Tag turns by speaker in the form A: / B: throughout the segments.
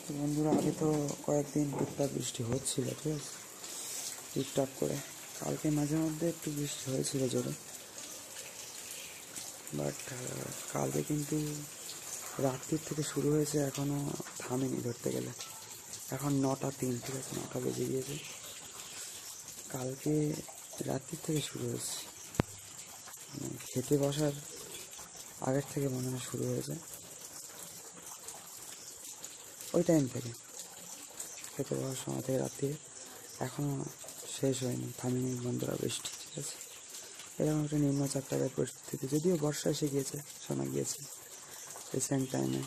A: তো বন্ধুরা, আগে তো কয়েকদিন টুকটাক বৃষ্টি হচ্ছিল, ঠিক আছে, টুকটাক করে। কালকে মাঝে মধ্যে একটু বৃষ্টি হয়েছিল জোরে, বাট কালকে কিন্তু রাত্রির থেকে শুরু হয়েছে, এখনও থামেনি ধরতে গেলে। এখন 9:03, ঠিক আছে, 9টা বেজে গিয়েছে। কালকে রাত্রির থেকে শুরু হয়েছে, খেতে বসার আগের থেকে মনে হয় শুরু হয়েছে, ওই টাইম থেকে খেতে বসার সময় থেকে রাত্রি এখনও শেষ হয়নি, থামেনি বন্ধুরা বৃষ্টি, ঠিক আছে। এরকম একটা নিম্নচাপ টাইপের পরিস্থিতি, যদিও বর্ষা এসে গিয়েছে শোনা গিয়েছে রিসেন্ট টাইমে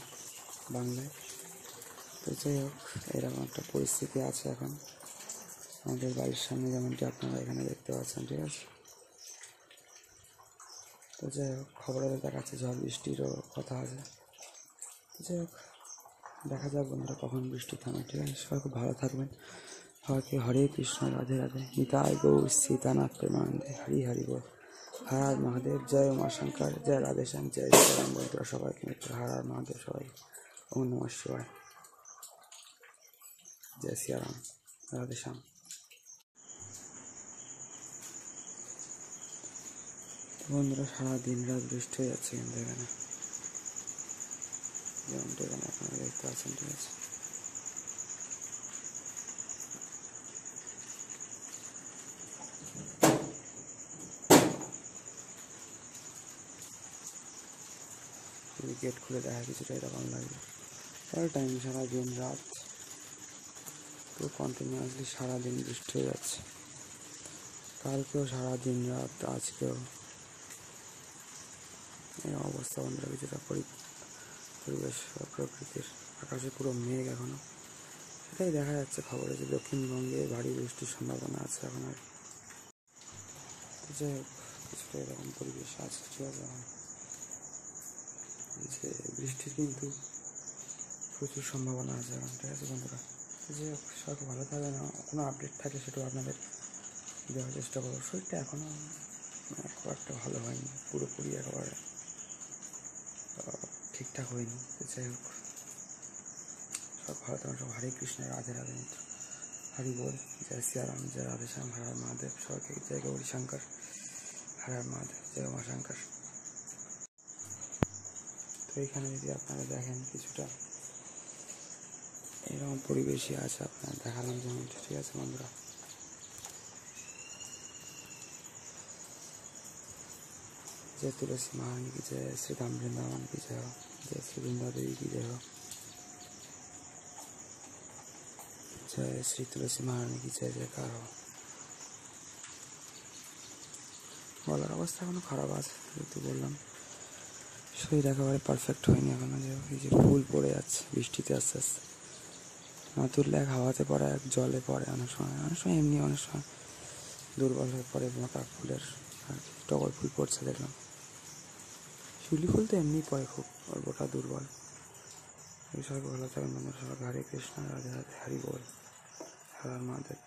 A: বাংলায়। তো যাই হোক, এরকম একটা পরিস্থিতি আছে এখন আমাদের বাড়ির সামনে, যেমনটি আপনারা এখানে দেখতে পাচ্ছেন, ঠিক আছে। তো যাই হোক, খবরে দেখাচ্ছে ঝড় বৃষ্টিরও কথা আছে। যাই হোক, দেখা যাক বন্ধুরা কখন বৃষ্টি থামে, ঠিক আছে। সবাই খুব ভালো থাকবেন। সবাইকে হরে কৃষ্ণ, রাধে রাধে, নিতাই গৌর সীতানাথ প্রেমানন্দে, হরি হরি বল, হর হর মহাদেব, জয় উমা শঙ্কর, জয় রাধেশ্যাম, জয় সীতারাম। বন্ধুরা সবাইকে হর হর মহাদেব, সবাই ওম নমঃ শিবায়, জয় সিয়ারাম, রাধেশ্যাম। বন্ধুরা, সারাদিন রাত বৃষ্টি হয়ে যাচ্ছে কিন্তু এখানে, যেমনটা এখানে আপনারা দেখতে পাচ্ছেন, ঠিক আছে। গেট খুলে দেখা কিছুটা এরকম লাগবে অল টাইম, সারাদিন রাত তো কন্টিনিউয়াসলি সারাদিন বৃষ্টি হয়ে যাচ্ছে। কালকেও সারাদিন রাত, আজকেও এই অবস্থা বন্ধুরা। কিছুটা পরিবেশ প্রকৃতির, আকাশে পুরো মেঘ এখনো, সেটাই দেখা যাচ্ছে খবরে যে দক্ষিণবঙ্গে ভারী বৃষ্টির সম্ভাবনা আছে এখন। আর যাই হোক, কিছুটা এরকম পরিবেশ আছে, ঠিক আছে। যে বৃষ্টির কিন্তু প্রচুর সম্ভাবনা আছে এখন, ঠিক আছে বন্ধুরা। যাই হোক, সবাই ভালো থাকবে না, কোনো আপডেট থাকে সেটাও আপনাদের দেওয়ার চেষ্টা করবো। শরীরটা এখনও খুব একটা ভালো হয়নি, পুরোপুরি একেবারে ঠিকঠাক হয়নি। যাই হোক, সব ভালো থাকবেন। সব হরে কৃষ্ণ, রাধে রাধে, মিত্র হরি বল, জয় সিয়ারাম, জয় রাধেশ্যাম, হর হর মহাদেব, সবাইকে জয় গৌরী শঙ্কর, হর হর মহাদেব, জয় উমা শঙ্কর। তো এখানে যদি আপনারা দেখেন কিছুটা এরকম পরিবেশই আছে, আপনারা দেখালাম যেমন, ঠিক আছে বন্ধুরা। जय तुलसी महारानी की जय, श्री राम वृंदावन की जय हो, जय श्री वृंदा देवी की जय हो, जय श्री तुलसी महारानी की जय जयकार हो। বলার অবস্থা এখনো খারাপ আছে, যেহেতু বললাম শরীর একেবারে পারফেক্ট হয়নি এখনো। যে এই যে ফুল পড়ে যাচ্ছে বৃষ্টিতে আস্তে আস্তে, না তুললে এক হাওয়াতে পড়ে, এক জলে পড়ে, অনেক সময় এমনি, অনেক সময় দুর্বল হয়ে পড়ে। মোটা ফুলের আর কি টগর ফুল পড়ছে দেখলাম, শিউলি ফুল তো এমনি পড়ে খুব, আর গোটা দুর্বল। এই সবাই ভালো থাকবেন বন্ধুরা, সবাই হরে কৃষ্ণ, রাধে রাধে, হরি বল, হর হর মহাদেব।